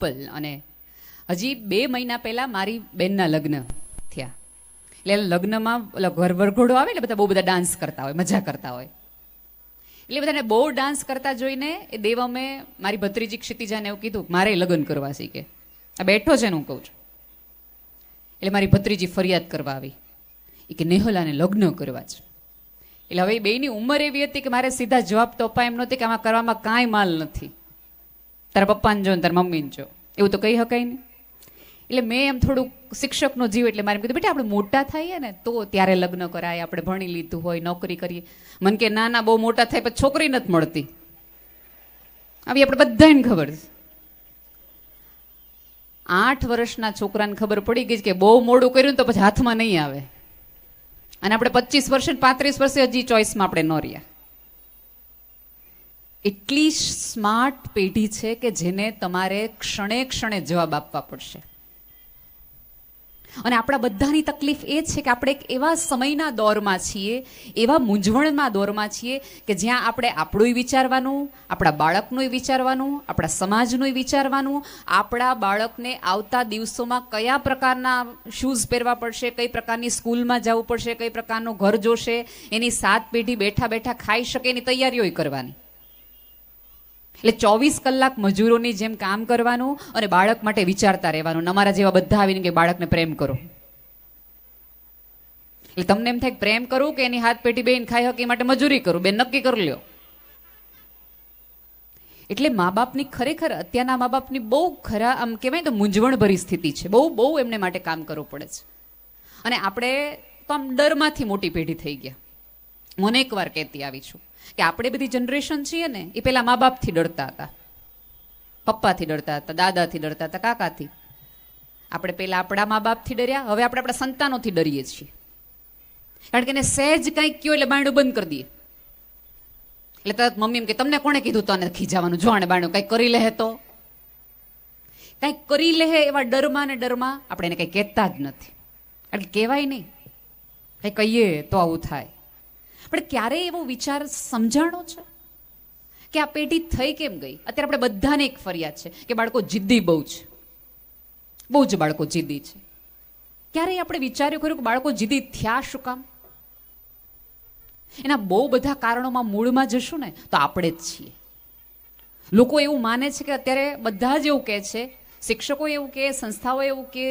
અને હજી 2 મહિના પહેલાં મારી બેનના લગ્ન થયા. એટલે લગ્નમાં ઘર વરઘોડો આવે એટલે બધા બહુ બધા ડાન્સ કરતા હોય, મજા કરતા હોય. એટલે બધાને બહુ ડાન્સ કરતા જોઈને એ દેવમે મારી ભત્રીજી ક્ષિતિજાને એવું કીધું મારે લગ્ન કરવા છે કે આ બેઠો છે ને હું કહું છું. એટલે મારી ભત્રીજી ફરિયાદ કરવા આવી એ કે નેહલાને લગ્ન કરવા છે. એટલે હવે બેની ઉંમર એવી હતી કે મારે સીધા જવાબ તો અપાય એમ નહોતી કે આમાં કરવામાં કાંઈ માલ નથી, તારા પપ્પાને જો ને તારા મમ્મીને જો, એવું તો કહી શકાય ને. એટલે મેં એમ થોડુંક શિક્ષકનો જીવ એટલે મારે કીધું બેટા આપણે મોટા થઈએ ને તો ત્યારે લગ્ન કરાય, આપણે ભણી લીધું હોય, નોકરી કરીએ. મને કે ના ના બહુ મોટા થાય પછી છોકરી નથી મળતી. આવી આપણે બધાને ખબર છે. 8 વર્ષના છોકરાને ખબર પડી ગઈ કે બહુ મોડું કર્યું ને તો પછી હાથમાં નહીં આવે. અને આપણે 25 વર્ષે 35 વર્ષે હજી ચોઈસમાં આપણે ન રહ્યા. એટલી સ્માર્ટ પેઢી છે કે જેને તમારે ક્ષણે ક્ષણે જવાબ આપવા પડશે. અને આપણા બધાની તકલીફ એ છે કે આપણે એક એવા સમયના દોરમાં છીએ, એવા મૂંઝવણના દોરમાં છીએ કે જ્યાં આપણે આપણું વિચારવાનું, આપણા બાળકનું વિચારવાનું, આપણા સમાજનું વિચારવાનું, આપણા બાળકને આવતા દિવસોમાં કયા પ્રકારના શૂઝ પહેરવા પડશે, કઈ પ્રકારની સ્કૂલમાં જવું પડશે, કઈ પ્રકારનું ઘર જોશે, એની 7 પેઢી બેઠા બેઠા ખાઈ શકે એની તૈયારીઓ કરવાની. એટલે 24 કલાક મજૂરોની જેમ કામ કરવાનું અને બાળક માટે વિચારતા રહેવાનું. અમારા જેવા બધા આવીને કે બાળકને પ્રેમ કરો. એટલે તમને એમ થાય કે પ્રેમ કરું કે એની હાથ પેટી બેન ખાઈ હકે માટે મજૂરી કરું, બેન નક્કી કરી લ્યો. એટલે મા બાપની ખરેખર અત્યારના મા બાપની બહુ ખરા આમ કહેવાય તો મૂંઝવણ ભરી સ્થિતિ છે. બહુ એમને માટે કામ કરવું પડે છે. અને આપણે તો આમ ડરમાંથી મોટી પેઢી થઈ ગયા. મને એકવાર કહેતી આવી છું કે આપણે બધી જનરેશન છીએ ને એ પેલા મા બાપથી ડરતા હતા, પપ્પાથી ડરતા હતા, દાદાથી ડરતા હતા, કાકાથી. આપણે પેલા આપણા મા બાપથી ડર્યા, હવે આપણે આપણા સંતાનોથી ડરીએ છીએ. કારણ કે એને સહેજ કંઈક કયો એટલે બાયણું બંધ કરી દઈએ. એટલે તરત મમ્મી એમ કે તમને કોણે કીધું તો આને ખીજાવાનું, જો આને બાયણું કંઈક કરી લે તો કંઈક કરી લે એવા ડરમાં ને ડરમાં આપણે એને કંઈ કહેતા જ નથી. કારણ કે કહેવાય નહીં, કંઈ કહીએ તો આવું થાય. પણ ક્યારેય એવો વિચાર સમજાણો છે કે આ પેઢી થઈ કેમ ગઈ? અત્યારે આપણે બધાને એક ફરિયાદ છે કે બાળકો જિદ્દી બહુ છે, બહુ જ બાળકો જિદ્દી છે. ક્યારેય આપણે વિચાર્યું ખરું કે બાળકો જિદ્દી થયા શું કામ? એના બહુ બધા કારણોમાં મૂળમાં જશું ને તો આપણે જ છીએ. લોકો એવું માને છે કે અત્યારે બધા જ એવું કહે છે, શિક્ષકો એવું કહે, સંસ્થાઓ એવું કહે,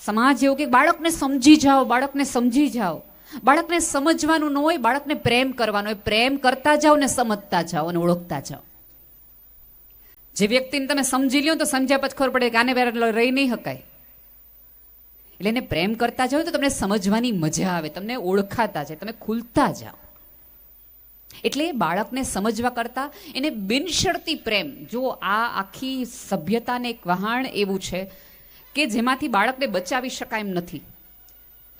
સમાજ એવું કે બાળકને સમજી જાઓ, બાળકને સમજી જાઓ. બાળકને સમજવાનું ન હોય, બાળકને પ્રેમ કરવાનો હોય. પ્રેમ કરતા જાઓ ને સમજતા જાઓ અને ઓળખતા જાઓ. જે વ્યક્તિને તમે સમજી લ્યો તો સમજ્યા પછી ખબર પડે કે આને વેર રહી નહીં શકાય. એટલે એને પ્રેમ કરતા જાઓ તો તમને સમજવાની મજા આવે, તમને ઓળખાતા જાય, તમે ખુલતા જાઓ. એટલે બાળકને સમજવા કરતા એને બિનશરતી પ્રેમ. જો આ આખી સભ્યતાને એક વહાણ એવું છે કે જેમાંથી બાળકને બચાવી શકાય એમ નથી.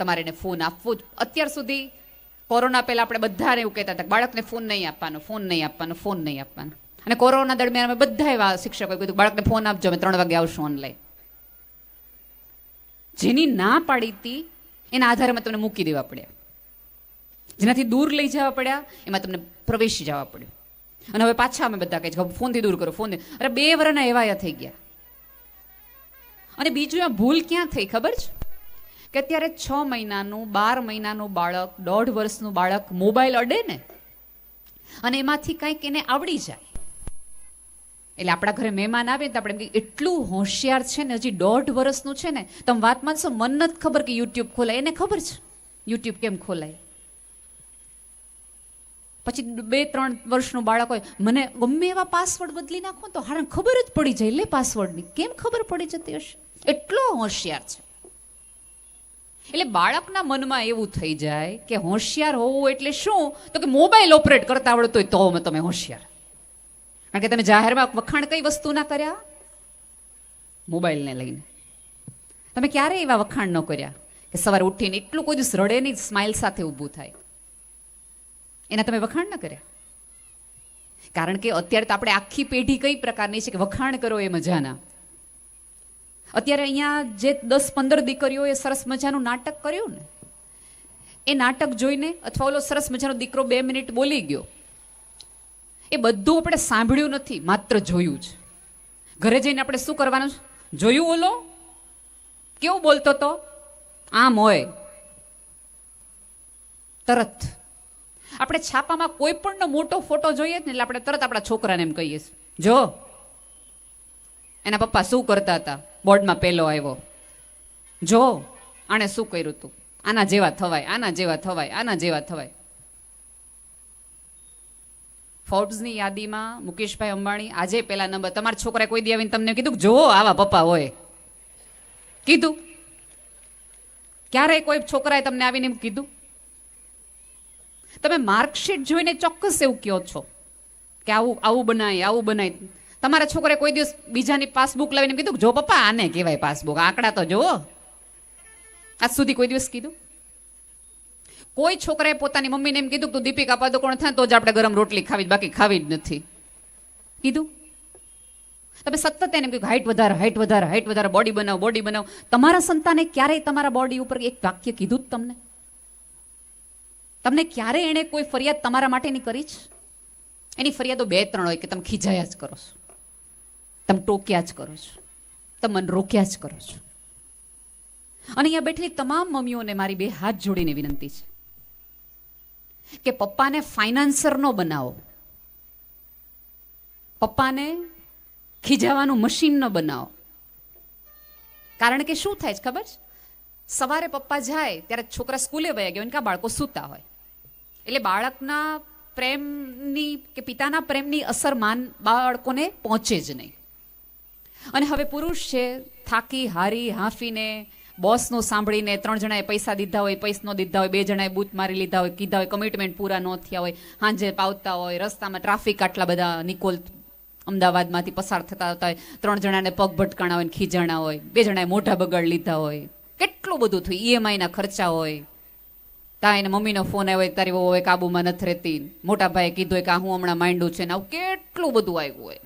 તમારે એને ફોન આપવો જ. અત્યાર સુધી કોરોના પહેલાં આપણે બધાને એવું કહેતા હતા કે બાળકને ફોન નહીં આપવાનો, ફોન નહીં આપવાનો, ફોન નહીં આપવાનો. અને કોરોના દરમિયાન અમે બધા એવા શિક્ષકોએ કીધું બાળકને ફોન આપજો, અમે 3 વાગે આવશું ઓનલાઈન. જેની ના પાડી હતી એના આધારે અમે તમને મૂકી દેવા પડ્યા, જેનાથી દૂર લઈ જવા પડ્યા એમાં તમને પ્રવેશી જવા પડ્યું. અને હવે પાછા અમે બધા કહે છે ફોનથી દૂર કરો, ફોન. અરે 2 વર્ષના એવા થઈ ગયા. અને બીજું આ ભૂલ ક્યાં થઈ ખબર છે? કે અત્યારે 6 મહિનાનું 12 મહિનાનું બાળક, 1.5 વર્ષનું બાળક મોબાઈલ અડે ને અને એમાંથી કંઈક એને આવડી જાય. એટલે આપણા ઘરે મહેમાન આવે તો આપણે એટલું હોશિયાર છે ને, હજી 1.5 વર્ષનું છે ને, તમે વાત માનશો મને નથી ખબર કે યુટ્યુબ ખોલાય. એને ખબર છે યુટ્યુબ કેમ ખોલાય. પછી 2-3 વર્ષનું બાળક હોય, મને ગમે એવા પાસવર્ડ બદલી નાખો તો હારણ ખબર જ પડી જાય. લે પાસવર્ડની કેમ ખબર પડી જતી હશે? એટલો હોશિયાર છે. એટલે બાળકના મનમાં એવું થઈ જાય કે હોશિયાર હોવું એટલે શું? તો કે મોબાઈલ ઓપરેટ કરતા આવડતો હોય તો તમે હોશિયાર. કારણ કે તમે જાહેરમાં વખાણ કઈ વસ્તુના કર્યા? મોબાઈલને લઈને. તમે ક્યારે એવા વખાણ ન કર્યા કે સવારે ઉઠીને એટલું કોઈ દિવસ રડે નહીં, સ્માઇલ સાથે ઊભું થાય? એના તમે વખાણ ન કર્યા. કારણ કે અત્યારે તો આપણે આખી પેઢી કઈ પ્રકારની છે કે વખાણ કરો એ મજાના. અત્યારે અહીંયા જે 10-15 દીકરીઓએ સરસ મજાનું નાટક કર્યું ને, એ નાટક જોઈને અથવા ઓલો સરસ મજાનો દીકરો 2 મિનિટ બોલી ગયો, એ બધું આપણે સાંભળ્યું નથી, માત્ર જોયું છે. ઘરે જઈને આપણે શું કરવાનું છે? જોયું ઓલો કેવું બોલતો તો, આમ હોય તરત આપણે છાપામાં કોઈ પણ મોટો ફોટો જોઈએ ને એટલે આપણે તરત આપણા છોકરાને એમ કહીએ, જો એના પપ્પા શું કરતા હતા, બોર્ડમાં પેલો આવ્યો, જો આણે શું કર્યું હતું, આના જેવા થવાય, આના જેવા થવાય, આના જેવા થવાય. ફોર્બ્સની યાદીમાં મુકેશભાઈ અંબાણી આજે પહેલા નંબર. તમારા છોકરાએ કોઈ દી આવીને તમને કીધું જો આવા પપ્પા હોય? કીધું? ક્યારેય કોઈ છોકરાએ તમને આવીને કીધું? તમે માર્કશીટ જોઈને ચોક્કસ એવું કહો છો કે આવું આવું બનાય, આવું બનાય. તમારા છોકરાએ કોઈ દિવસ બીજાની પાસબુક લાવીને કીધું જો પપ્પા આને કહેવાય પાસબુક, આંકડા તો જુઓ? આજ સુધી કોઈ દિવસ કીધું? કોઈ છોકરાએ પોતાની મમ્મીને એમ કીધું તું દીપિકા પાદુકોણ થાય તો જ આપણે ગરમ રોટલી ખાવી, બાકી ખાવી જ નથી? કીધું? તમે સતત એને કહ્યું હાઈટ વધારે, હાઈટ વધારે, હાઈટ વધારે, બોડી બનાવો, બોડી બનાવો. તમારા સંતાને ક્યારેય તમારા બોડી ઉપર એક વાક્ય કીધું જ તમને? તમને ક્યારે એણે કોઈ ફરિયાદ તમારા માટેની કરી જ? એની ફરિયાદો 2-3 હોય કે તમે ખીજાયા જ કરો છો, તમે ટોક્યા જ કરો છો, તમે મન રોક્યા જ કરો છો. અને અહીંયા બેઠેલી તમામ મમ્મીઓને મારી 2 હાથ જોડીને વિનંતી છે કે પપ્પાને ફાઇનાન્સર નો બનાવો, પપ્પાને ખીજાવાનું મશીન ન બનાવો. કારણ કે શું થાય છે ખબર છે? સવારે પપ્પા જાય ત્યારે છોકરા સ્કૂલે વયા ગયા હોય કે બાળકો સૂતા હોય, એટલે બાળકના પ્રેમની કે પિતાના પ્રેમની અસર બાળકોને પહોંચે જ નહીં. અને હવે પુરુષ છે, થાકી હારી હાંફીને બોસનું સાંભળીને 3 જણાએ પૈસા દીધા હોય, પૈસા ન દીધા હોય, 2 જણાએ બૂથ મારી લીધા હોય, કીધા હોય, કમિટમેન્ટ પૂરા ન થયા હોય, સાંજે પાવતા હોય, રસ્તામાં ટ્રાફિક આટલા બધા નિકોલ અમદાવાદમાંથી પસાર થતા હતા હોય, 3 જણાને પગ ભટકાણા હોય, ખીજાણા હોય, 2 જણાએ મોઢા બગાડ લીધા હોય, કેટલું બધું થયું, ઈએમઆઈના ખર્ચા હોય, તા એને મમ્મીનો ફોન આવ્યો તારી વહુ હોય કાબુમાં નથી રહેતી, મોટા ભાઈએ કીધું કે હું હમણાં માંડું છે ને, આવું કેટલું બધું આવ્યું હોય.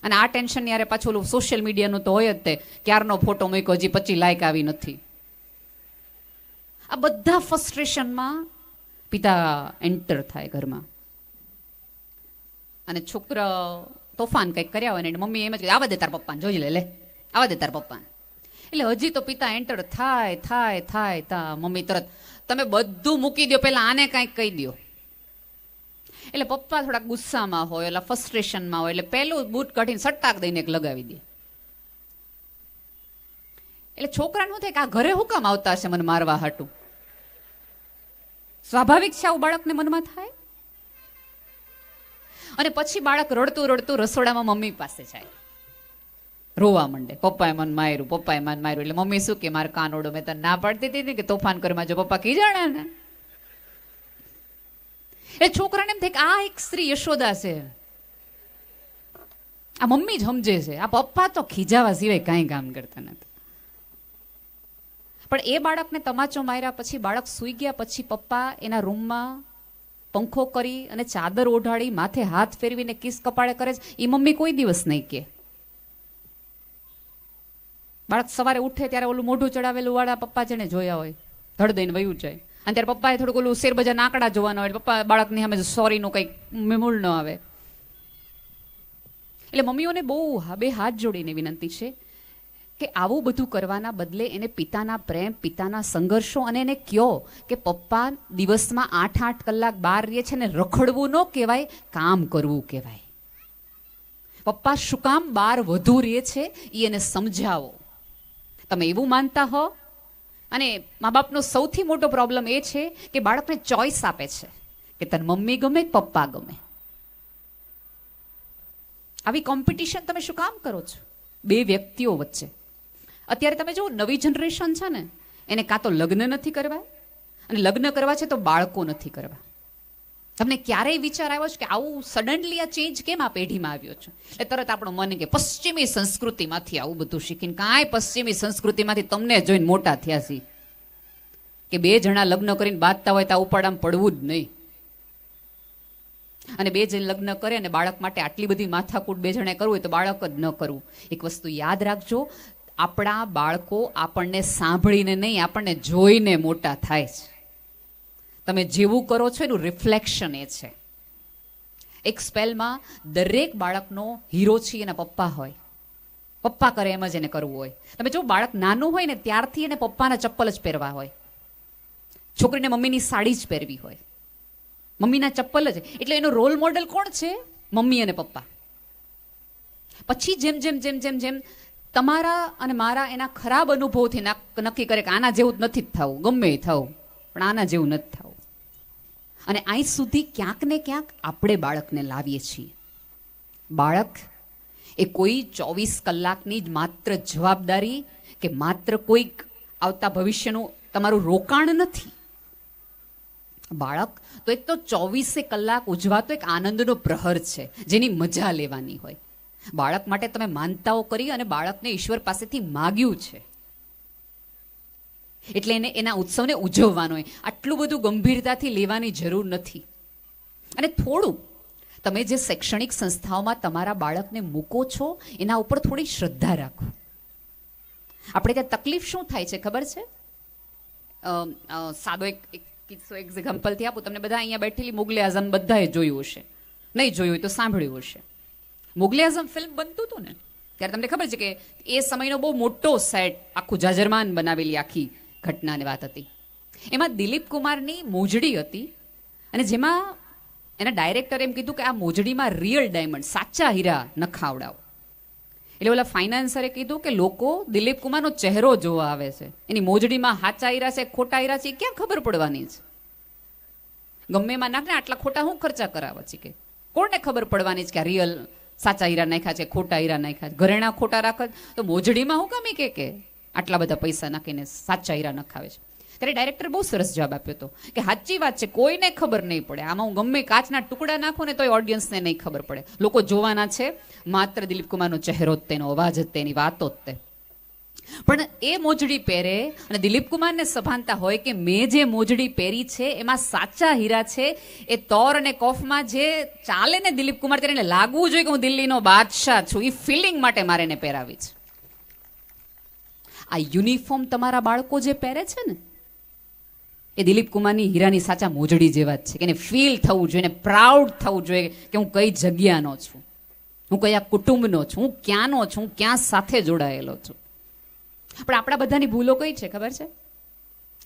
અને આ ટેન્શન યારે પાછું ઓલું સોશિયલ મીડિયાનું તો હોય જ તે, ક્યારનો ફોટો મૂક્યો હજી 25 લાઈક આવી નથી. આ બધા ફ્રસ્ટ્રેશનમાં પિતા એન્ટર થાય ઘરમાં, અને છોકરા તોફાન કંઈક કર્યા હોય ને મમ્મી એમ જ આવા દે તાર પપ્પાને, જોઈ લે આવા દે તાર પપ્પાને. એટલે હજી તો પિતા એન્ટર થાય થાય થાય તા મમ્મી તરત તમે બધું મૂકી દો, પેલા આને કાંઈક કહી દો. એટલે પપ્પા થોડા ગુસ્સામાં હોય, એટલે ફ્રસ્ટ્રેશનમાં હોય, એટલે પેલું બૂટ કાઢીને સટ્ટાક દઈને એક લગાવી દે. એટલે છોકરા નું થાય કે આ ઘરે હું કામ આવતા હશે મને મારવા હાટું? સ્વાભાવિક છે આવું બાળકને મનમાં થાય. અને પછી બાળક રડતું રડતું રસોડામાં મમ્મી પાસે જાય, રોવા માંડે, પપ્પાએ મને માર્યું, પપ્પાએ મને માર્યું. એટલે મમ્મી શું કે મારે કાનોડો મેં તને ના પાડતી હતી કે તોફાન કરીમાં જો પપ્પા ખીજાણા ને. એ છોકરાને એમ થાય કે આ એક સ્ત્રી યશોદા છે, આ મમ્મી જ સમજે છે, આ પપ્પા તો ખીજાવા સિવાય કાંઈ કામ કરતા નથી. પણ એ બાળકને તમાચો માર્યા પછી, બાળક સૂઈ ગયા પછી પપ્પા એના રૂમમાં પંખો કરી અને ચાદર ઓઢાડી માથે હાથ ફેરવીને કિસ કપાળે કરે છે, એ મમ્મી કોઈ દિવસ નહીં કે. બાળક સવારે ઉઠે ત્યારે ઓલું મોઢું ચડાવેલું વાળા પપ્પા જેને જોયા હોય ધડ દઈને વયું જાય. અને ત્યારે પપ્પાએ થોડુંક ઓલું શેરબજાર આંકડા જોવાના હોય, પપ્પા બાળકની સામે સોરીનું કંઈક મૂળ ન આવે. એટલે મમ્મીઓને બહુ 2 હાથ જોડીને વિનંતી છે કે આવું બધું કરવાના બદલે એને પિતાના પ્રેમ, પિતાના સંઘર્ષો, અને એને કહો કે પપ્પા દિવસમાં 8-8 કલાક બહાર રહે છે ને રખડવું ન કહેવાય, કામ કરવું કહેવાય. પપ્પા શું કામ બહાર વધુ રહે છે એ એને સમજાવો. તમે એવું માનતા હો. અને મા બાપનો સૌથી મોટો પ્રોબ્લેમ એ છે કે બાળકને ચોઈસ આપે છે કે તને મમ્મી ગમે પપ્પા ગમે. આવી કોમ્પિટિશન તમે શું કામ કરો છો 2 વ્યક્તિઓ વચ્ચે? અત્યારે તમે જો નવી જનરેશન છે ને, એને કાં તો લગ્ન નથી કરવા, અને લગ્ન કરવા છે તો બાળકો નથી કરવા. તમને ક્યારેય વિચાર આવ્યો છે કે આવું સડનલી આ ચેન્જ કેમ આ પેઢીમાં આવ્યો છે? એટલે તરત આપણું મન કે પશ્ચિમી સંસ્કૃતિમાંથી આવું બધું શીખીને. કાંઈ પશ્ચિમી સંસ્કૃતિમાંથી તમને જોઈને મોટા થયા છે કે 2 જણા લગ્ન કરીને બાંધતા હોય તો ઉપાડામાં પડવું જ નહીં. અને 2 જણ લગ્ન કરે અને બાળક માટે આટલી બધી માથાકૂટ 2 જણાએ કરવું હોય તો બાળક જ ન કરવું. એક વસ્તુ યાદ રાખજો, આપણા બાળકો આપણને સાંભળીને નહીં, આપણને જોઈને મોટા થાય છે. તમે જેવું કરો છો એનું રિફ્લેક્શન એ છે. એક સ્પેલમાં દરેક બાળકનો હીરો છે એના પપ્પા હોય, પપ્પા કરે એમ જ એને કરવું હોય. તમે જો બાળક નાનું હોય ને ત્યારથી એને પપ્પાના ચપ્પલ જ પહેરવા હોય, છોકરીને મમ્મીની સાડી જ પહેરવી હોય, મમ્મીના ચપ્પલ જ. એટલે એનો રોલ મોડેલ કોણ છે? મમ્મી અને પપ્પા. પછી જેમ જેમ જેમ જેમ જેમ તમારા અને મારા એના ખરાબ અનુભવથી નક્કી કરે કે આના જેવું જ નથી જ થવું, ગમે એ થવું, પણ આના જેવું નથી થવું. અને અહીં સુધી ક્યાંક ને ક્યાંક આપણે બાળકને લાવીએ છીએ. બાળક એ કોઈ 24 કલાકની જ માત્ર જવાબદારી કે માત્ર કોઈક આવતા ભવિષ્યનું તમારું રોકાણ નથી. બાળક તો એક તો 24 કલાક ઉજવાતો એક આનંદનો પ્રહર છે, જેની મજા લેવાની હોય. બાળક માટે તમે માનતાઓ કરી અને બાળકને ઈશ્વર પાસેથી માગ્યું છે, એટલે એને એના ઉત્સવને ઉજવવાનો હોય. આટલું બધું ગંભીરતાથી લેવાની જરૂર નથી. અને થોડું તમે જે શૈક્ષણિક સંસ્થાઓમાં તમારા બાળકને મૂકો છો એના ઉપર થોડી શ્રદ્ધા રાખો. આપણે ત્યાં તકલીફ શું થાય છે ખબર છે? સાદો એક કિસ્સો એક્ઝામ્પલથી આપું તમને. બધા અહીંયા બેઠેલી મુગલે આઝમ બધાએ જોયું હશે, નહીં જોયું હોય તો સાંભળ્યું હશે. મુગલે આઝમ ફિલ્મ બનતું હતું ને ત્યારે તમને ખબર છે કે એ સમયનો બહુ મોટો સેટ, આખું જાજરમાન બનાવેલી આખી ઘટનાની વાત હતી. એમાં દિલીપ કુમારની મોજડી હતી અને જેમાં એના ડાયરેક્ટરે એમ કીધું કે આ મોજડીમાં રિયલ ડાયમંડ, સાચા હીરા નખાવડાવો. એટલે ઓલા ફાઇનાન્સરે કીધું કે લોકો દિલીપ કુમારનો ચહેરો જોવા આવે છે, એની મોજડીમાં સાચા હીરા છે ખોટા હીરા છે એ ક્યાં ખબર પડવાની છે? ગમે એમાં નાખને આટલા ખોટા શું ખર્ચા કરાવે છે કે કોણને ખબર પડવાની છે કે આ રિયલ સાચા હીરા નાખ્યા છે ખોટા હીરા નાખ્યા છે? ઘરેણા ખોટા રાખે તો મોજડીમાં હું કામ કે આટલા બધા પૈસા નાખીને સાચા હીરા નખાવે છે? ત્યારે ડાયરેક્ટર બહુ સરસ જવાબ આપ્યો હતો કે સાચી વાત છે, કોઈને ખબર નહીં પડે. આમાં હું ગમે કાચના ટુકડા નાખું ને તોય ઓડિયન્સને નહીં ખબર પડે. લોકો જોવાના છે માત્ર દિલીપ કુમારનો ચહેરો જ, તેનો અવાજ જ, તેની વાતો જ તે. પણ એ મોજડી પહેરે અને દિલીપ કુમારને સભાનતા હોય કે મેં જે મોજડી પહેરી છે એમાં સાચા હીરા છે. એ તોર અને કોફમાં જે ચાલે ને દિલીપ કુમાર, ત્યારે એને લાગવું જોઈએ કે હું દિલ્હીનો બાદશાહ છું. એ ફિલિંગ માટે મારે એને પહેરાવી છે. આ યુનિફોર્મ તમારા બાળકો જે પહેરે છે ને એ દિલીપ કુમારની હીરાની સાચા મોજડી જેવા જ છે. કે એને ફીલ થવું જોઈએ, એને પ્રાઉડ થવું જોઈએ કે હું કઈ જગ્યાનો છું, હું કયા કુટુંબનો છું, હું ક્યાંનો છું, હું ક્યાં સાથે જોડાયેલો છું. પણ આપણા બધાની ભૂલો કઈ છે ખબર છે?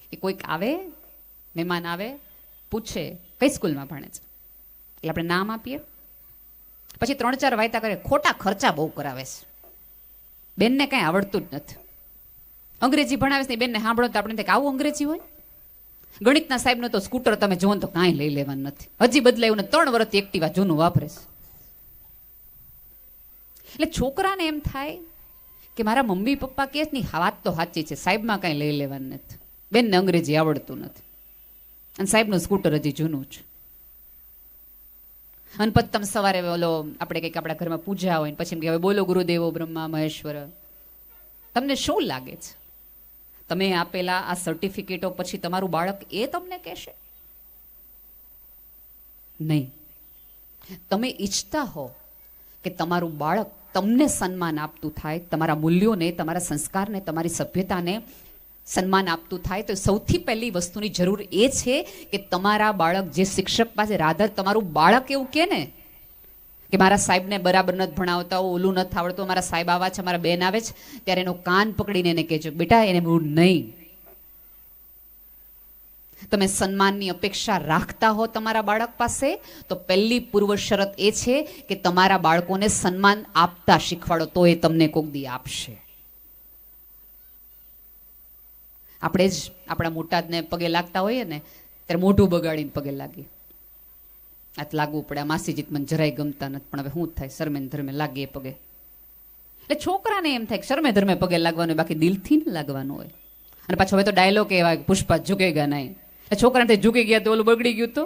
કે કોઈક આવે, મહેમાન આવે, પૂછે કઈ સ્કૂલમાં ભણે છે, એટલે આપણે નામ આપીએ, પછી 3-4 વાયતા કરે, ખોટા ખર્ચા બહુ કરાવે છે, બેનને કંઈ આવડતું જ નથી, અંગ્રેજી ભણાવે છે. બેનને સાંભળો તો આપણે કે આવું અંગ્રેજી હોય? ગણિતના સાહેબનો તો સ્કૂટર તમે જોવો તો કાંઈ લઈ લેવાનું નથી, હજી બદલાયું ને 3 વર્ષથી એક્ટિવા જૂનું વાપરે છે. એટલે છોકરાને એમ થાય કે મારા મમ્મી પપ્પા કહે છે ને વાત તો સાચી છે, સાહેબમાં કાંઈ લઈ લેવાનું નથી, બેનને અંગ્રેજી આવડતું નથી અને સાહેબનું સ્કૂટર હજી જૂનું છે. અને પછી તમે સવારે ઓલો આપણે કંઈક આપણા ઘરમાં પૂજા હોય ને પછી એમ કહેવાય બોલો ગુરુદેવો બ્રહ્મા મહેશ્વર. તમને શું લાગે છે તમે આપેલા આ સર્ટિફિકેટો પછી તમારું બાળક એ તમને કહેશે? નહીં. તમે ઈચ્છતા હો કે તમારું બાળક તમને સન્માન આપતું થાય, તમારા મૂલ્યોને, તમારા સંસ્કારને, તમારી સભ્યતાને સન્માન આપતું થાય, તો સૌથી પહેલી વસ્તુની જરૂર એ છે કે તમારા બાળક જે શિક્ષક પાસે, રાધર તમારું બાળક એવું કહે ને કે મારા સાહેબને બરાબર નથી ભણાવતા, ઓલું નથી આવડતું, મારા સાહેબ આવા છે, મારા બેન આવે છે, ત્યારે એનો કાન પકડીને એને કહેજો બેટા એને મૂળ નહીં. તમે સન્માનની અપેક્ષા રાખતા હો તમારા બાળક પાસે તો પહેલી પૂર્વ શરત એ છે કે તમારા બાળકોને સન્માન આપતા શીખવાડો, તો એ તમને કોક દી આપશે. આપણે જ આપણા મોટાને પગે લાગતા હોઈએ ને ત્યારે મોઢું બગાડીને પગે લાગીએ, આ લાગવું પડે, માસીજીત મને જરાય ગમતા નથી, પણ હવે શું થાય, શરમે ધર્મે લાગીએ પગે. એટલે છોકરાને એમ થાય કે શરમે ધર્મે પગે લાગવાનું હોય, બાકી દિલથી ન લાગવાનું હોય. અને પાછો હવે તો ડાયલોગ એવા પુષ્પા ઝુકેગા નહીં, છોકરાને ઝૂકી ગયા તો ઓલું બગડી ગયું તો.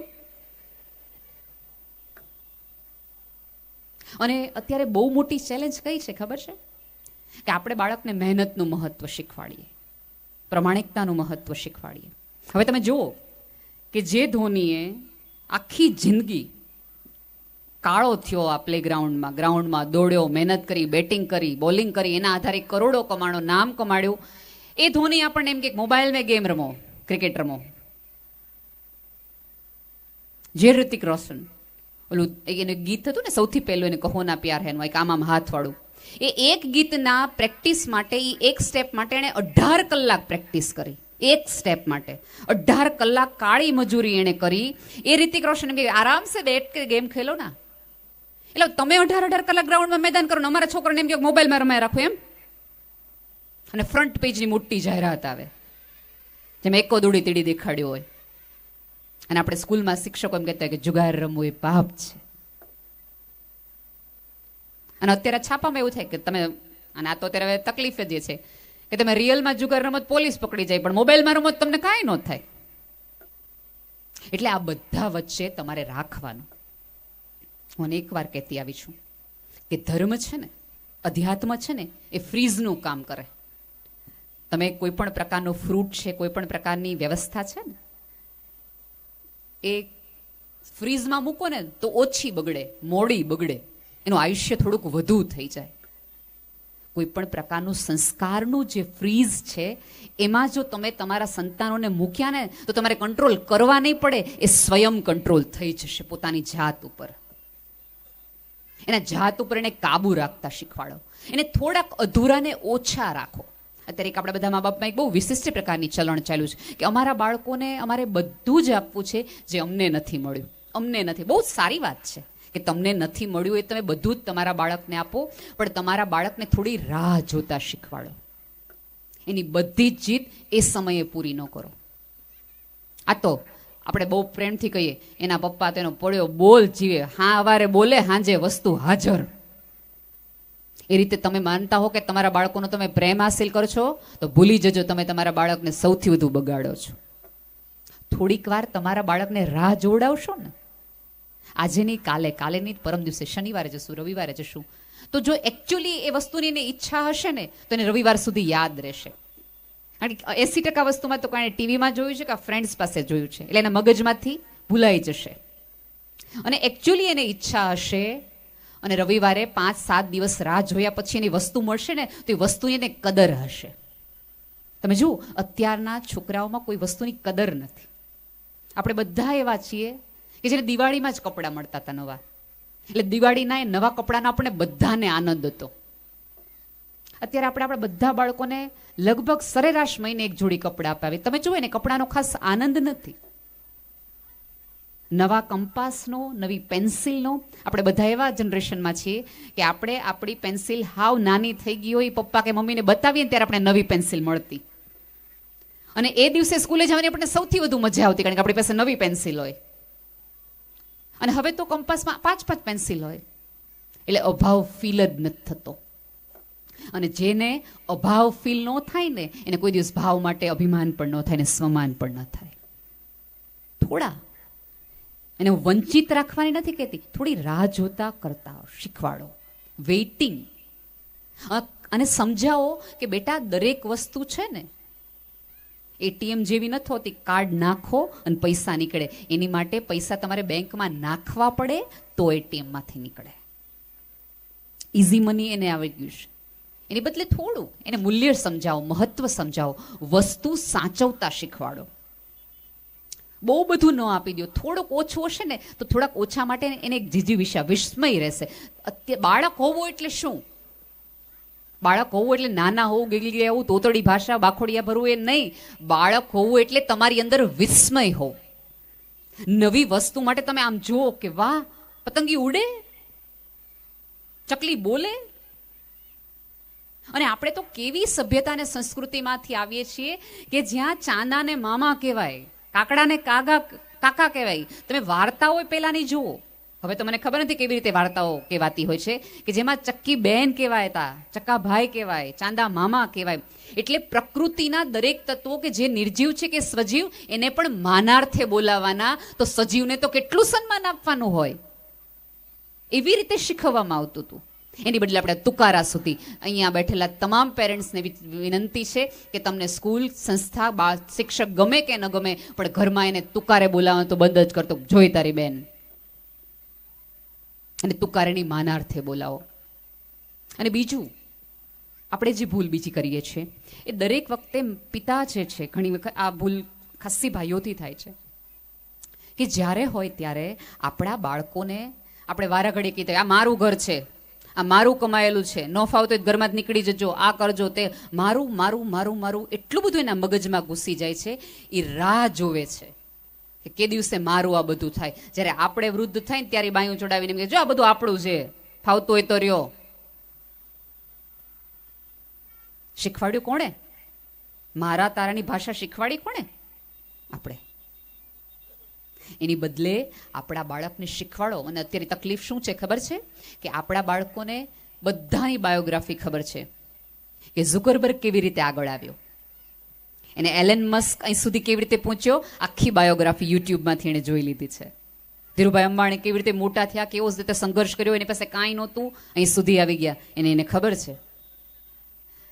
અને અત્યારે બહુ મોટી ચેલેન્જ કઈ છે ખબર છે? કે આપણે બાળકને મહેનતનું મહત્વ શીખવાડીએ, પ્રમાણિકતાનું મહત્વ શીખવાડીએ. હવે તમે જુઓ કે જે ધોનીએ આખી જિંદગી કાળો થયો આ ગ્રાઉન્ડમાં દોડ્યો, મહેનત કરી, બેટિંગ કરી, બોલિંગ કરી, એના આધારે કરોડો કમાણો, નામ કમાડ્યું. એ ધોની આપણને એમ કે મોબાઈલમાં ગેમ રમો, ક્રિકેટ રમો. જે ઋતિક રોશન ઓલું એનું ગીત હતું ને સૌથી પહેલું, એને કહો ના પ્યાર હે, એક આમાં હાથ વાળું, એ એક ગીતના પ્રેક્ટિસ માટે, એ એક સ્ટેપ માટે એણે 18 કલાક પ્રેક્ટિસ કરી. એક સ્ટેપ માટે 18 કલાક કાળી મજૂરી એણે કરી. એ ઋતિક રોશન કે આરામ સે બેઠ કે ગેમ ખેલો ના. એટલે તમે 18 કલાક ગ્રાઉન્ડમાં મેદાન કરો ને અમારા છોકરાને એમ કે મોબાઈલમાં રમાય રાખો એમ. અને ફ્રન્ટ પેજની મોટી જાહેરાત આવે જેમ એકો દોડી તીડી દેખાડ્યો હોય. અને આપણે સ્કૂલમાં શિક્ષકો એમ કહેતા કે જુગાર રમવું એ પાપ છે. અને અત્યારે છાપામાં એવું થાય કે તમે, અને આ તો અત્યારે તકલીફ જ છે કે તમે રિયલમાં જુગાર રમત પોલીસ પકડી જાય, પણ મોબાઈલમાં રમત તમને કાંઈ ન થાય. એટલે આ બધા વચ્ચે તમારે રાખવાનું. હું એક વાર કહેતી આવી છું કે ધર્મ છે ને, અધ્યાત્મ છે ને, એ ફ્રીઝનું કામ કરે. તમે કોઈ પણ પ્રકારનો ફ્રૂટ છે, કોઈ પણ પ્રકારની વ્યવસ્થા છે ને, એ ફ્રીઝમાં મૂકો ને તો ઓછી બગડે, મોડી બગડે, એનું આયુષ્ય થોડુંક વધુ થઈ જાય. કોઈ પણ પ્રકારનું સંસ્કારનું જે ફ્રીઝ છે એમાં જો તમે તમારા સંતાનોને મૂક્યા ને તો તમારે કંટ્રોલ કરવા નહીં પડે, એ સ્વયં કંટ્રોલ થઈ જશે પોતાની જાત ઉપર. એના જાત ઉપર એને કાબુ રાખતા શીખવાડો. એને થોડાક અધૂરાને ઓછા રાખો. અત્યારે એક આપણા બધા મા બાપમાં એક બહુ વિશિષ્ટ પ્રકારની ચલણ ચાલ્યું છે કે અમારા બાળકોને અમારે બધું જ આપવું છે જે અમને નથી મળ્યું. અમને નથી. બહુ સારી વાત છે કે તમને નથી મળ્યું એ તમે બધું જ તમારા બાળકને આપો, પણ તમારા બાળકને થોડી રાહ જોતા શીખવાડો. એની બધી જ જીત એ સમયે પૂરી ન કરો. આ તો આપણે બહુ પ્રેમથી કહીએ એના પપ્પા તેનો પડ્યો બોલ જીવે, હા અવારે બોલે હાંજે વસ્તુ હાજર. એ રીતે તમે માનતા હો કે તમારા બાળકોનો તમે પ્રેમ હાસિલ કરો છો તો ભૂલી જજો તમે તમારા બાળકને સૌથી વધુ બગાડો છો. થોડીક વાર તમારા બાળકને રાહ જોડાવશો ને, આજે નહીં કાલે, કાલે નહીં પરમ દિવસે, શનિવારે જશું, રવિવારે જશું, તો જો એકચ્યુઅલી એ વસ્તુની એને ઈચ્છા હશે ને તો એને રવિવાર સુધી યાદ રહેશે. 80% વસ્તુમાં તો કાંઈ ટીવીમાં જોયું છે કે ફ્રેન્ડ્સ પાસે જોયું છે, એટલે એના મગજમાંથી ભૂલાઈ જશે. અને એકચ્યુઅલી એને ઈચ્છા હશે અને રવિવારે 5-7 દિવસ રાહ જોયા પછી એની વસ્તુ મળશે ને તો એ વસ્તુની એને કદર હશે. તમે જુઓ અત્યારના છોકરાઓમાં કોઈ વસ્તુની કદર નથી. આપણે બધા એવા છીએ કે જેને દિવાળીમાં જ કપડાં મળતા હતા નવા, એટલે દિવાળીના એ નવા કપડાનો આપણે બધાને આનંદ હતો. અત્યારે આપણે આપણા બધા બાળકોને લગભગ સરેરાશ મહિને એક જોડી કપડાં અપાવે. તમે જુઓ ને કપડાનો ખાસ આનંદ નથી. નવા કંપાસનો, નવી પેન્સિલનો, આપણે બધા એવા જનરેશનમાં છીએ કે આપણે આપણી પેન્સિલ હાવ નાની થઈ ગઈ હોય, પપ્પા કે મમ્મીને બતાવીએ ત્યારે આપણે નવી પેન્સિલ મળતી. અને એ દિવસે સ્કૂલે જવાની આપણને સૌથી વધુ મજા આવતી કારણ કે આપણી પાસે નવી પેન્સિલ હોય. અને હવે તો કંપાસમાં 5-5 પેન્સિલ હોય, એટલે અભાવ ફીલ જ નથી થતો. અને જેને અભાવ ફીલ ન થાય ને એને કોઈ દિવસ ભાવ માટે અભિમાન પણ ન થાય ને સ્વમાન પણ ન થાય. થોડા એને વંચિત રાખવાની નથી કહેતી, થોડી રાહ જોતા કરતા શીખવાડો, વેઇટિંગ. અને સમજાવો કે બેટા દરેક વસ્તુ છે ને એટીએમ જેવી નથી હોતી, કાર્ડ નાખો અને પૈસા નીકળે. એની માટે પૈસા તમારે બેંકમાં નાખવા પડે તો એટીએમમાંથી નીકળે. ઇઝી મની એને આવી ગયું છે. એની બદલે થોડું એને મૂલ્ય સમજાવો, મહત્વ સમજાવો, વસ્તુ સાચવતા શીખવાડો. બહુ બધું ન આપી દો, થોડુંક ઓછું હશે ને તો થોડાક ઓછા માટે એને એક જીજીવિષા, વિસ્મય રહેશે. બાળક હોવું એટલે શું? બાળક હોવું એટલે નાના હોવું, ગીગલી હોવું, તોતડી ભાષા, બાખોડિયા ભરવું એ નહીં. બાળક હોવું એટલે તમારી અંદર વિસ્મય હોવું. નવી વસ્તુ માટે તમે આમ જુઓ કે વાહ, પતંગી ઉડે, ચકલી બોલે. અને આપણે તો કેવી સભ્યતા અને સંસ્કૃતિમાંથી આવીએ છીએ કે જ્યાં ચાંદાને મામા કહેવાય, કાકડાને કાકા કહેવાય. તમે વાર્તાઓ પહેલાની જુઓ. હવે તો મને ખબર નથી કેવી રીતે વાર્તાઓ કહેવાતી હોય છે કે જેમાં ચક્કી બહેન કહેવાયતા, ચક્કા ભાઈ કહેવાય, ચાંદા મામા કહેવાય. એટલે પ્રકૃતિના દરેક તત્વો કે જે નિર્જીવ છે કે સજીવ એને પણ માનાર્થે બોલાવવાના, તો સજીવને તો કેટલું સન્માન આપવાનું હોય. એવી રીતે શીખવવામાં આવતું હતું. એની બદલે આપણે તુકારા સુધી. અહીંયા બેઠેલા તમામ પેરેન્ટ્સને વિનંતી છે કે તમને સ્કૂલ, સંસ્થા, શિક્ષક ગમે કે ન ગમે, પણ ઘરમાં એને તુકારે બોલાવવાનું તો બંધ જ કરતો. જોઈ તારી બેન, અને તુકારેની માનાર્થે બોલાવો. અને બીજું, આપણે જે ભૂલ બીજી કરીએ છીએ એ દરેક વખતે પિતા જે છે, ઘણી વખત આ ભૂલ ખાસ્સી ભાઈઓથી થાય છે કે જ્યારે હોય ત્યારે આપણા બાળકોને આપણે વારાઘડી કહીએ આ મારું ઘર છે, આ મારું કમાયેલું છે, ન ફાવતો ઘરમાં જ નીકળી જજો, આ કરજો, તે મારું મારું મારું મારું એટલું બધું એના મગજમાં ઘૂસી જાય છે. એ રાહ જોવે છે કે કે દિવસે મારું આ બધું થાય. જ્યારે આપણે વૃદ્ધ થાય ને ત્યારે બાયું ચોડાવીને એમ કે જો આ બધું આપણું છે, ફાવતું હોય તો રહ્યો. શીખવાડ્યું કોણે? મારા તારાની ભાષા શીખવાડી કોણે? આપણે. એની બદલે આપણા બાળકને શીખવાડો. અને અત્યારે તકલીફ શું છે ખબર છે? કે આપણા બાળકોને બધાની બાયોગ્રાફી ખબર છે, કે ઝુકરબર્ગ કેવી રીતે આગળ આવ્યો, એને એલન મસ્ક અહીં સુધી કેવી રીતે પહોંચ્યો, આખી બાયોગ્રાફી યુટ્યુબમાંથી એણે જોઈ લીધી છે. ધીરુભાઈ અંબાણી કેવી રીતે મોટા થયા, કેવો રીતે સંઘર્ષ કર્યો, એની પાસે કાંઈ નહોતું, અહીં સુધી આવી ગયા, એને ખબર છે.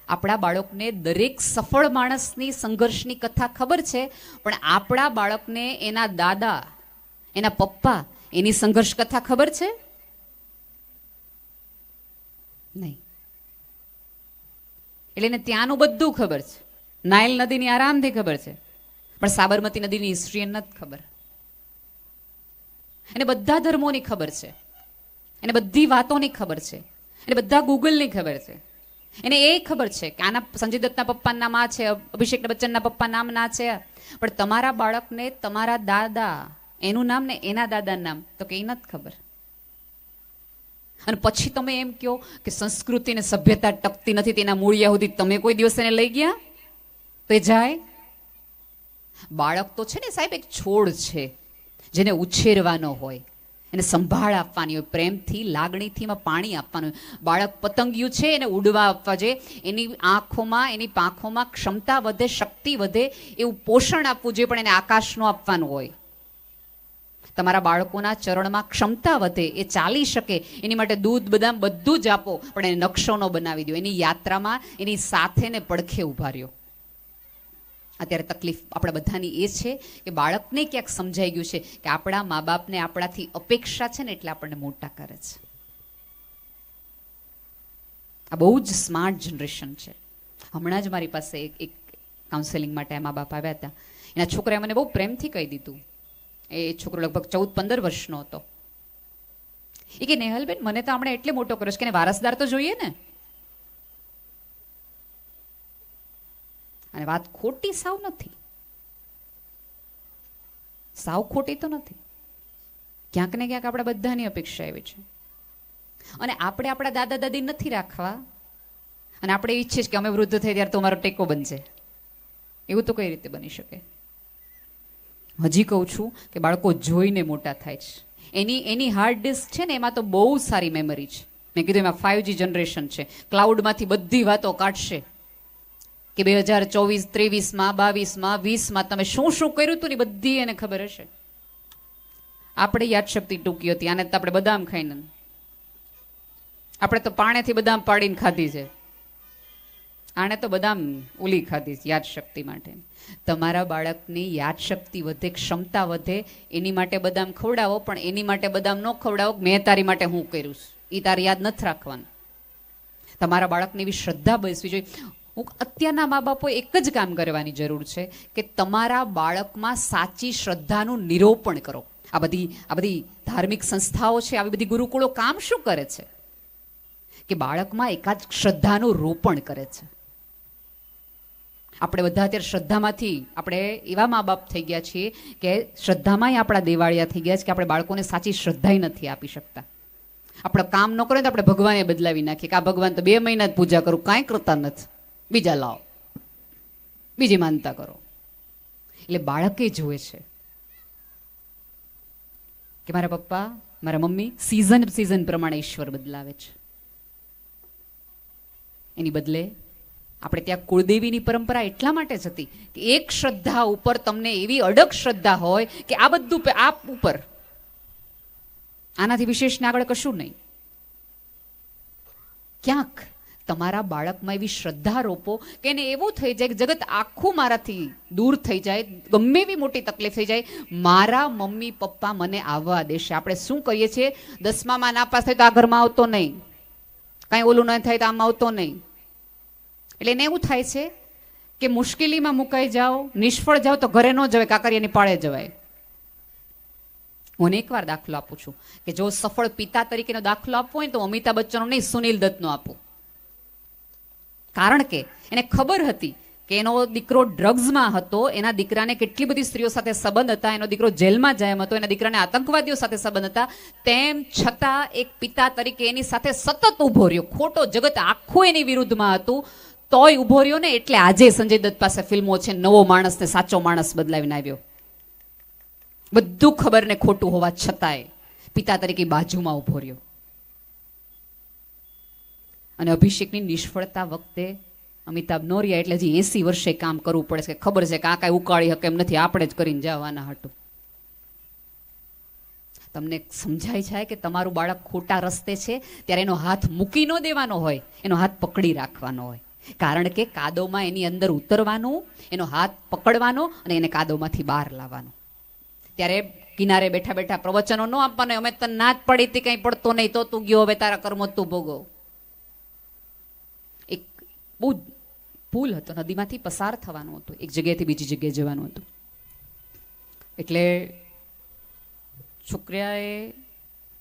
આપણા બાળકને દરેક સફળ માણસની સંઘર્ષની કથા ખબર છે, પણ આપણા બાળકને એના દાદા, એના પપ્પા, એની સંઘર્ષ કથા ખબર છે? નહીં. એટલે એને ત્યાંનું બધું ખબર છે, નાઇલ નદીની આરામથી ખબર છે, પણ સાબરમતી નદીની હિસ્ટ્રી એને નથી ખબર. એને બધા ધર્મોની ખબર છે, એને બધી વાતોની ખબર છે, એને બધા ગૂગલની ખબર છે. એને એ ખબર છે કે આના સંજય દત્તના પપ્પાનું નામ આ છે, અભિષેક બચ્ચનના પપ્પા નામ ના છે. પણ તમારા બાળકને તમારા દાદા એનું નામ ને એના દાદાનું નામ તો કે નથી ખબર. અને પછી તમે એમ કહો કે સંસ્કૃતિ ને સભ્યતા ટકતી નથી, તેના મૂળિયા સુધી તમે કોઈ દિવસ એને લઈ ગયા તો એ જાય? બાળક તો છે ને સાહેબ એક છોડ છે, જેને ઉછેરવાનો હોય, એને સંભાળ આપવાની હોય, પ્રેમથી લાગણીથી એમાં પાણી આપવાનું હોય. બાળક પતંગિયું છે, એને ઉડવા આપવા જોઈએ, એની આંખોમાં એની પાંખોમાં ક્ષમતા વધે, શક્તિ વધે એવું પોષણ આપવું જોઈએ, પણ એને આકાશનું આપવાનું હોય. તમારા બાળકોના ચરણમાં ક્ષમતા વધે, એ ચાલી શકે, એની માટે દૂધ બદામ બધું જ આપો, પણ એને નકશો ન બનાવી દો. એની યાત્રામાં એની સાથે ને પડખે ઉભા રહ્યો. અત્યારે તકલીફ આપણા બધાની એ છે કે બાળકને ક્યાંક સમજાઈ ગયું છે કે આપણા મા બાપને આપણાથી અપેક્ષા છે ને એટલે આપણને મોટા કરે છે. આ બહુ જ સ્માર્ટ જનરેશન છે. હમણાં જ મારી પાસે એક કાઉન્સેલિંગ માટે મા બાપ આવ્યા હતા. એના છોકરાએ મને બહુ પ્રેમથી કહી દીધું. એ છોકરો લગભગ 14-15 વર્ષનો હતો. એ કે નેહલબેન, મને તો હમણાં એટલે મોટો કર્યો છે કે એને વારસદાર તો જોઈએ ને. અને વાત ખોટી સાવ નથી, સાવ ખોટી તો નથી. ક્યાંક ને ક્યાંક આપણા બધાની અપેક્ષા એવી છે. અને આપણે આપણા દાદા દાદી નથી રાખવા, અને આપણે ઈચ્છીએ કે અમે વૃદ્ધ થઈ ત્યારે તો અમારો ટેકો બનશે. એવું તો કઈ રીતે બની શકે? હજી કહું છું કે બાળકો જોઈને મોટા થાય છે. એની હાર્ડ ડિસ્ક છે ને, એમાં તો બહુ સારી મેમરી છે. મેં કીધું એમાં 5G જનરેશન છે, ક્લાઉડમાંથી બધી વાતો કાઢશે કે 2024, 23માં, 22માં, 20માં તમે શું શું કર્યું હતું ને બધી એને ખબર હશે. આપણે યાદશક્તિ ટૂંકી હતી, આને તો આપણે બદામ ખાઈને, આપણે તો પાણેથી બદામ પાડીને ખાધી છે, આને તો બદામ ઉલી ખાધી છે યાદશક્તિ માટે. તમારા બાળકની યાદશક્તિ વધે, ક્ષમતા વધે, એની માટે બદામ ખવડાવો, પણ એની માટે બદામ ન ખવડાવો મેં તારી માટે હું કર્યું છે, એ તારે યાદ નથી રાખવાનું. તમારા બાળકને એવી શ્રદ્ધા બેસવી જોઈએ. અત્યારના મા બાપો એક જ કામ કરવાની જરૂર છે કે તમારા બાળકમાં સાચી શ્રદ્ધાનું નિરૂપણ કરો. આ બધી ધાર્મિક સંસ્થાઓ છે, આવી બધી ગુરુકુળો કામ શું કરે છે કે બાળકમાં એકાદ શ્રદ્ધાનું રોપણ કરે છે. આપણે બધા અત્યારે શ્રદ્ધામાંથી આપણે એવા મા બાપ થઈ ગયા છીએ કે શ્રદ્ધામાંય આપણા દેવાળિયા થઈ ગયા છે કે આપણે બાળકોને સાચી શ્રદ્ધા નથી આપી શકતા. આપણે કામ ન કરે તો આપણે ભગવાને બદલાવી નાખીએ કે આ ભગવાન તો 2 મહિના જ પૂજા કરું, કાંઈ કરતા નથી, બીજા લાવો, બીજી માનતા કરો. એટલે બાળકે જુએ છે કે મારા પપ્પા, મારા મમ્મી સિઝન પ્રમાણે ઈશ્વર બદલાવે છે. એની બદલે આપણે ત્યાં કુળદેવીની પરંપરા એટલા માટે જ હતી કે એક શ્રદ્ધા ઉપર તમને એવી અડગ શ્રદ્ધા હોય કે આ બધું આપ ઉપર, આનાથી વિશેષને આગળ કશું નહીં. ક્યાંક તમારા બાળકમાં એવી શ્રદ્ધા રોપો કે એને એવું થઈ જાય કે જગત આખું મારાથી દૂર થઈ જાય, ગમે એવી મોટી તકલીફ થઈ જાય, મારા મમ્મી પપ્પા મને આવવા દેશે. આપણે શું કરીએ છીએ, 10માં નાપાસ થાય તો આ ઘરમાં આવતો નહીં, કાંઈ ઓલું ન થાય તો આમાં આવતો નહીં. એટલે એને એવું થાય છે કે મુશ્કેલીમાં મુકાઈ જાઓ, નિષ્ફળ જાઓ તો ઘરે ન જવાય, કાકરિયાની પાળે જવાય. હું એકવાર દાખલો આપું છું કે જો સફળ પિતા તરીકેનો દાખલો આપવો હોય તો અમિતાભ બચ્ચનનો નહીં, સુનિલ દત્તનો આપું. કારણ કે એને ખબર હતી કે એનો દીકરો ડ્રગ્સમાં હતો, એના દીકરાને કેટલી બધી સ્ત્રીઓ સાથે સંબંધ હતા, એનો દીકરો જેલમાં જાય એમ હતો, એના દીકરાને આતંકવાદીઓ સાથે સંબંધ હતા. તેમ છતાં એક પિતા તરીકે એની સાથે સતત ઉભો રહ્યો. ખોટો જગત આખું એની વિરુદ્ધમાં હતું, તોય ઉભો રહ્યો ને. એટલે આજે સંજય દત્ત પાસે ફિલ્મો છે, નવો માણસ ને સાચો માણસ બદલાવીને આવ્યો. બધું ખબર ને ખોટું હોવા છતાંય પિતા તરીકે બાજુમાં ઉભો રહ્યો. અને અભિષેકની નિષ્ફળતા વખતે અમિતાભ નો રહ્યા એટલે હજી 80 વર્ષે કામ કરવું પડે છે. ખબર છે કે આ કાંઈ ઉકાળી શકે એમ નથી, આપણે જ કરીને જવાના હતું. તમને સમજાય છે કે તમારું બાળક ખોટા રસ્તે છે ત્યારે એનો હાથ મૂકી ન દેવાનો હોય, એનો હાથ પકડી રાખવાનો હોય. કારણ કે કાદવમાં એની અંદર ઉતરવાનું, એનો હાથ પકડવાનો અને એને કાદવમાંથી બહાર લાવવાનો. ત્યારે કિનારે બેઠા બેઠા પ્રવચનો ન આપવાનો, અમે તને ના જ પડી હતી, કંઈ પડતો નહીં તો તું ગયો, હવે તારા કર્મો તું ભોગવ. એક બહુ પુલ હતો, નદીમાંથી પસાર થવાનું હતું, એક જગ્યાએથી બીજી જગ્યાએ જવાનું હતું. એટલે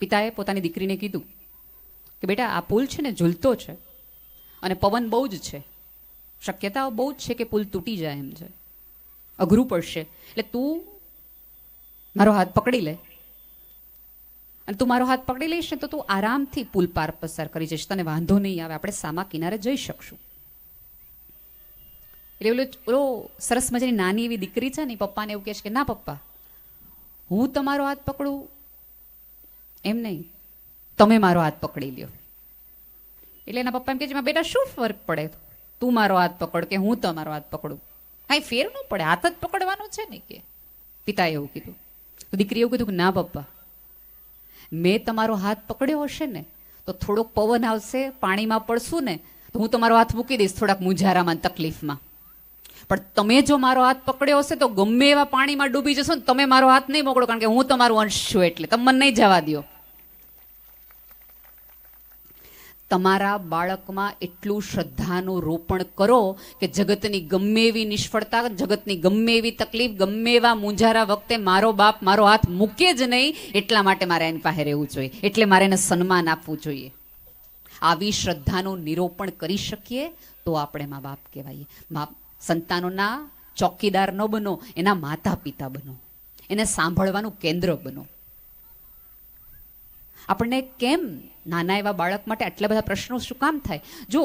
પિતાએ પોતાની દીકરીને કીધું કે બેટા આ પુલ છે ને ઝૂલતો છે અને પવન બહુ જ છે, શક્યતાઓ બહુ જ છે કે પુલ તૂટી જાય એમ છે, અઘરું પડશે, એટલે તું મારો હાથ પકડી લે, અને તું મારો હાથ પકડી લઈશ ને તો તું આરામથી પુલ પાર પસાર કરી જઈશ, તને વાંધો નહીં આવે, આપણે સામા કિનારે જઈ શકશું. એટલે ઓલો સરસ મજાની નાની એવી દીકરી છે ને પપ્પાને એવું કહે છે કે ના પપ્પા, હું તમારો હાથ પકડું એમ નહીં, તમે મારો હાથ પકડી લ્યો. એટલે એના પપ્પા એમ કહે છે બેટા શું ફરક પડે, તું મારો હાથ પકડ કે હું તમારો હાથ પકડું, કાંઈ ફેર ન પડે, હાથ જ પકડવાનો છે ને. કે પિતાએ એવું કીધું. તો દીકરીએ એવું કીધું કે ના પપ્પા, મેં તમારો હાથ પકડ્યો હશે ને તો થોડોક પવન આવશે, પાણીમાં પડશું ને તો હું તમારો હાથ મૂકી દઈશ થોડાક મુંજારામાં, તકલીફમાં. પણ તમે જો મારો હાથ પકડ્યો હશે તો ગમે એવા પાણીમાં ડૂબી જશો ને તમે મારો હાથ નહીં મોકલો, કારણ કે હું તમારું અંશ છું, એટલે તમે મને નહીં જવા દો. તમારા બાળકમાં એટલું શ્રદ્ધાનું રોપણ કરો કે જગતની ગમે એવી નિષ્ફળતા, જગતની ગમે એવી તકલીફ, ગમે એવા મુંજારા વખતે મારો બાપ મારો હાથ મૂકે જ નહીં, એટલા માટે મારે એની પાસે રહેવું જોઈએ, એટલે મારે એને સન્માન આપવું જોઈએ. આવી શ્રદ્ધાનું નિરૂપણ કરી શકીએ તો આપણે મા બાપ કહેવાઈએ. સંતાનોના ચોકીદાર ન બનો, એના માતા પિતા બનો, એને સાંભળવાનું કેન્દ્ર બનો. આપણને કેમ નાના એવા બાળક માટે આટલા બધા પ્રશ્નો શું કામ થાય? જો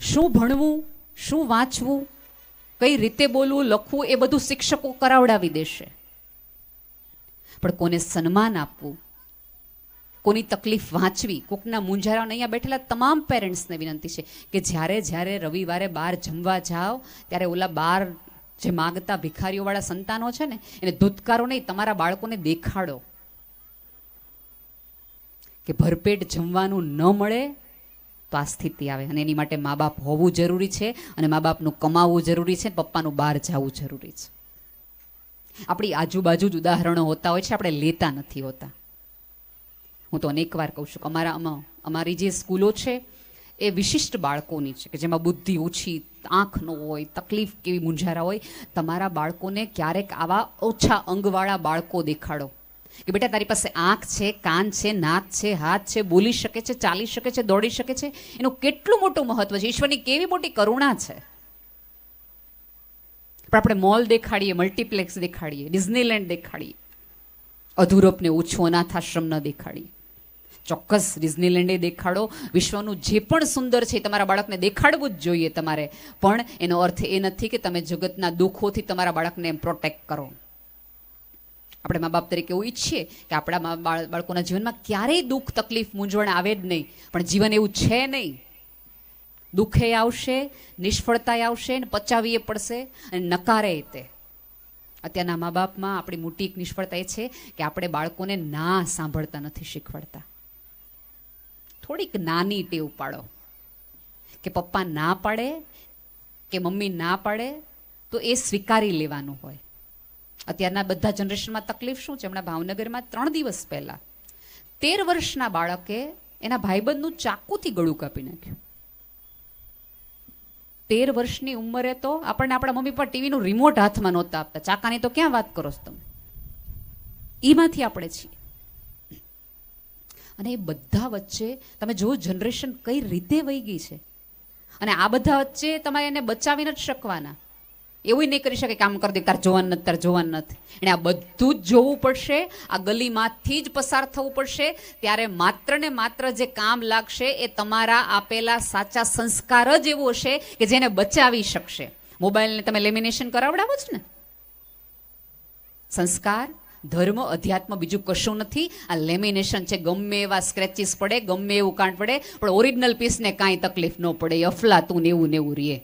શું ભણવું, શું વાંચવું, કઈ રીતે બોલવું, લખવું, એ બધું શિક્ષકો કરાવડાવી દેશે. પણ કોને સન્માન આપવું, કોની તકલીફ વાંચવી, કોકના મૂંઝારા, અહીંયા બેઠેલા તમામ પેરેન્ટ્સને વિનંતી છે કે જ્યારે રવિવારે બહાર જમવા જાઓ ત્યારે ઓલા બહાર જે માગતા ભિખારીઓવાળા સંતાનો છે ને એને ધૂતકારો નહીં, તમારા બાળકોને દેખાડો કે ભરપેટ જમવાનું ન મળે તો આ સ્થિતિ આવે, અને એની માટે મા બાપ હોવું જરૂરી છે, અને મા બાપનું કમાવવું જરૂરી છે, પપ્પાનું બહાર જવું જરૂરી છે. આપણી આજુબાજુ જ ઉદાહરણો હોતા હોય છે, આપણે લેતા નથી હોતા. હું તો અનેક વાર કહું છું કે અમારી જે સ્કૂલો છે એ વિશિષ્ટ બાળકોની છે કે જેમાં બુદ્ધિ ઓછી, આંખ ન હોય, તકલીફ કેવી મૂંઝારા હોય. તમારા બાળકોને ક્યારેક આવા ઓછા અંગવાળા બાળકો દેખાડો કે બેટા તારી પાસે આંખ છે, કાન છે, નાક છે, હાથ છે, બોલી શકે છે, ચાલી શકે છે, દોડી શકે છે, એનું કેટલું મોટું મહત્વ છે, ઈશ્વરની કેવી મોટી કરુણા છે. પણ આપણે મોલ દેખાડીએ, મલ્ટીપ્લેક્સ દેખાડીએ, ડિઝનીલેન્ડ દેખાડીએ, અધૂરપને ઓછું અનાથાશ્રમ ન દેખાડીએ. ચોક્કસ ડિઝનીલેન્ડે દેખાડો, વિશ્વનું જે પણ સુંદર છે તમારા બાળકને દેખાડવું જ જોઈએ તમારે, પણ એનો અર્થ એ નથી કે તમે જગતના દુઃખોથી તમારા બાળકને પ્રોટેક્ટ કરો. આપણે મા બાપ તરીકે એવું ઈચ્છીએ કે આપણા બાળકોના જીવનમાં ક્યારેય દુઃખ, તકલીફ, મૂંઝવણ આવે જ નહીં, પણ જીવન એવું છે નહીં. દુઃખે આવશે, નિષ્ફળતાએ આવશે, ને પચાવીએ પડશે, અને નકારે તે. અત્યારના મા બાપમાં આપણી મોટી એક નિષ્ફળતા એ છે કે આપણે બાળકોને ના સાંભળતા નથી શીખવાડતા. થોડીક નાની ટેવ પાડો કે પપ્પા ના પાડે કે મમ્મી ના પાડે તો એ સ્વીકારી લેવાનું હોય. અત્યારના બધા જનરેશનમાં તકલીફ શું છે? હમણાં ભાવનગરમાં 3 દિવસ પહેલા 13 વર્ષના બાળકે એના ભાઈબંધનું ચાકુથી ગળું કાપી નાખ્યું. 13 વર્ષની ઉંમરે તો આપણને આપણા મમ્મી પપ્પા ટીવીનું રિમોટ હાથમાં નહોતા આપતા, ચાકાની તો ક્યાં વાત કરો છો તમે? એમાંથી આપણે છીએ. અને એ બધા વચ્ચે તમે જો જનરેશન કઈ રીતે વહી ગઈ છે, અને આ બધા વચ્ચે તમારે એને બચાવી નથી શકવાના. એવું નહીં કરી શકે કે આમ કરી દે, તાર જોવાનું નથી, તાર જોવાનું નથી. એને આ બધું જ જોવું પડશે, આ ગલીમાંથી જ પસાર થવું પડશે. ત્યારે માત્ર ને માત્ર જે કામ લાગશે એ તમારા આપેલા સાચા સંસ્કાર જ એવું હશે કે જેને બચાવી શકશે. મોબાઈલને તમે લેમિનેશન કરાવડાવો છો ને, સંસ્કાર, ધર્મ, અધ્યાત્મ બીજું કશું નથી. આ લેમિનેશન છે. ગમે એવા સ્ક્રેચીસ પડે, ગમે એવું કાંટ પડે, પણ ઓરિજિનલ પીસને કાંઈ તકલીફ ન પડે. અફલાતું ને એવું રહીએ.